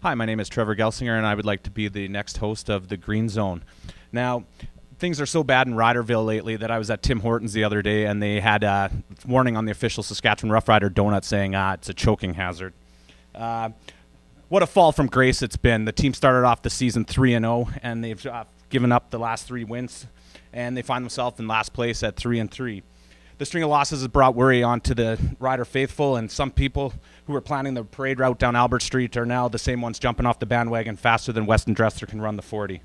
Hi, my name is Trevor Gelsinger, and I would like to be the next host of the Green Zone. Now, things are so bad in Riderville lately that I was at Tim Hortons the other day, and they had a warning on the official Saskatchewan Rough Rider donut saying it's a choking hazard. What a fall from grace it's been. The team started off the season 3-0, and they've given up the last 3 wins, and they find themselves in last place at 3-3. The string of losses has brought worry onto the Rider faithful, and some people who were planning the parade route down Albert Street are now the same ones jumping off the bandwagon faster than Weston Dressler can run the 40.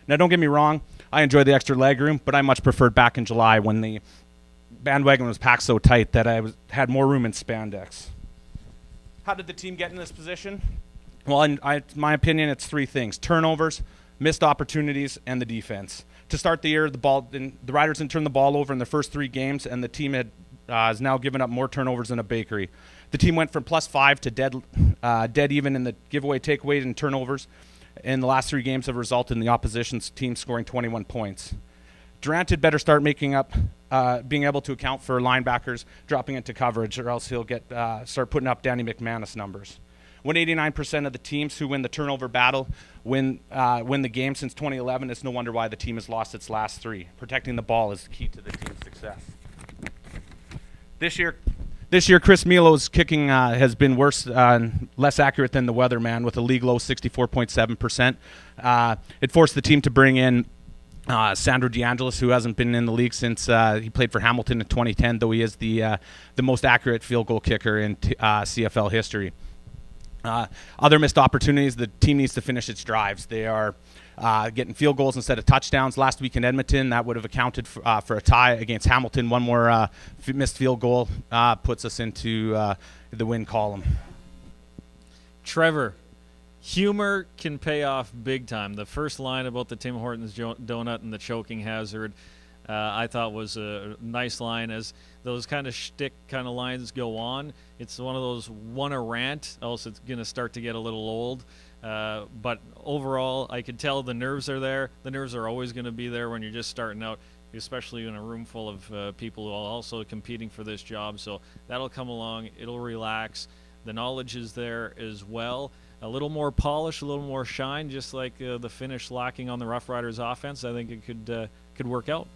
Now, don't get me wrong, I enjoyed the extra leg room, but I much preferred back in July when the bandwagon was packed so tight that I had more room in spandex. How did the team get in this position? Well, in my opinion, it's 3 things: turnovers, missed opportunities, and the defense. To start the year, the Riders didn't turn the ball over in their first 3 games, and the team has now given up more turnovers than a bakery. The team went from +5 to dead even in the giveaway, takeaway, and turnovers. In the last 3 games have resulted in the opposition's team scoring 21 points. Durant had better start making up, being able to account for linebackers dropping into coverage, or else he'll start putting up Danny McManus numbers. When 89% of the teams who win the turnover battle win the game since 2011, it's no wonder why the team has lost its last 3. Protecting the ball is the key to the team's success. This year, Chris Milo's kicking has been worse, less accurate than the weatherman, with a league low 64.7%. It forced the team to bring in Sandro DeAngelis, who hasn't been in the league since he played for Hamilton in 2010, though he is the most accurate field goal kicker in CFL history. Other missed opportunities: the team needs to finish its drives. They are getting field goals instead of touchdowns. Last week in Edmonton, that would have accounted for a tie against Hamilton. One more missed field goal puts us into the win column. Trevor, humor can pay off big time. The first line about the Tim Hortons donut and the choking hazard, I thought was a nice line. As those kind of shtick kind of lines go on, it's one of those a rant, else it's going to start to get a little old. But overall, I could tell the nerves are there. The nerves are always going to be there when you're just starting out, especially in a room full of people who are also competing for this job. So that'll come along. It'll relax. The knowledge is there as well. A little more polish, a little more shine, just like the finish lacking on the Rough Riders offense. I think it could work out.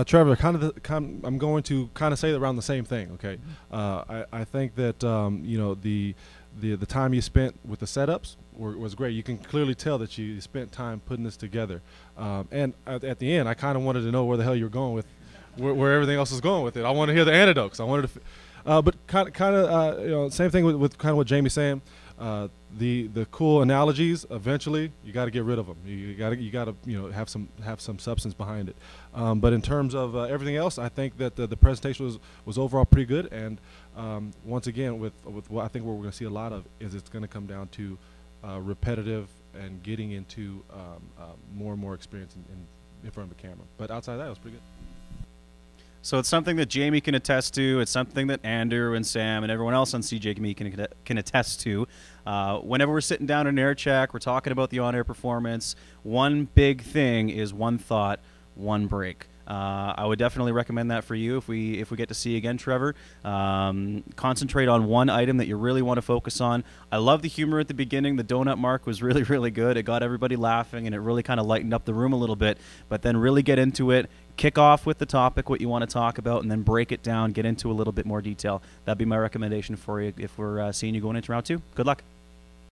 Trevor, I'm going to kind of say around the same thing. Okay, I think that the time you spent with the setups was great. You can clearly tell that you spent time putting this together. And at the end, I kind of wanted to know where the hell you were going with, where everything else is going with it. I want to hear the anecdotes. I wanted to, but kind of same thing with kind of what Jamie's saying. The cool analogies, eventually you got to get rid of them. You got to have some substance behind it. But in terms of everything else, I think that the presentation was overall pretty good. And once again, with what I think what we're going to see a lot of is it's going to come down to repetitive and getting into more and more experience in front of the camera. But outside of that, it was pretty good. So it's something that Jamie can attest to. It's something that Andrew and Sam and everyone else on CJME can attest to. Whenever we're sitting down in air check, we're talking about the on-air performance. One big thing is one thought, one break. I would definitely recommend that for you if we get to see you again, Trevor. Concentrate on one item that you really want to focus on. I love the humor at the beginning. The donut mark was really, really good. It got everybody laughing, and it really kind of lightened up the room a little bit. But then really get into it. Kick off with the topic, what you want to talk about, and then break it down, get into a little bit more detail. That'd be my recommendation for you if we're seeing you going into round 2. Good luck.